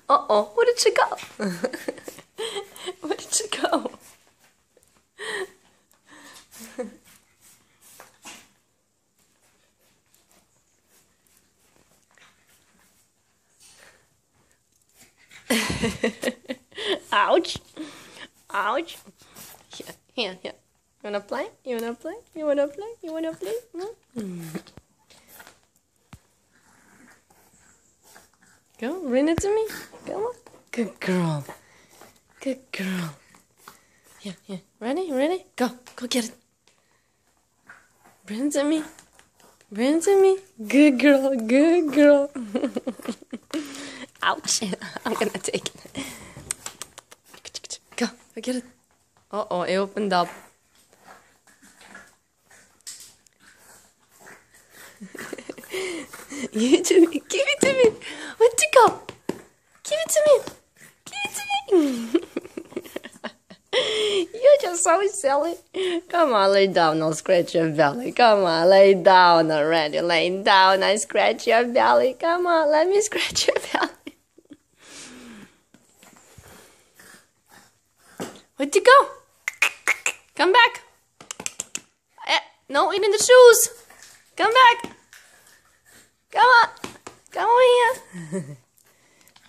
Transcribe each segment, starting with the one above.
Uh-oh, where did she go? Where did she go? Ouch. Ouch. Here. You wanna play? You wanna play? You wanna play? You wanna play? Go, bring it to me. Come on. Good girl. Good girl. Here. Ready? Go get it. Bring it to me. Bring it to me. Good girl. Ouch. I'm gonna take it. Go get it. Uh-oh, it opened up. Give it to me. Where'd you go? Give it to me. You're just so silly. Come on, lay down. I'll scratch your belly. Come on, lay down already. Lay down. I scratch your belly. Come on, let me scratch your belly. Where'd you go? Come back. No eating the shoes. Come back. Come on. Come on here.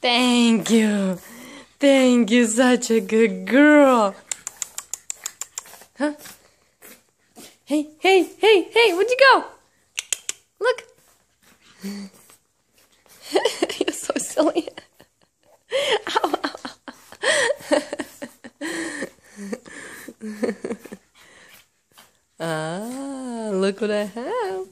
Thank you. Thank you, such a good girl. Huh? Hey, where'd you go? Look. You're so silly. Ow. Look what I have.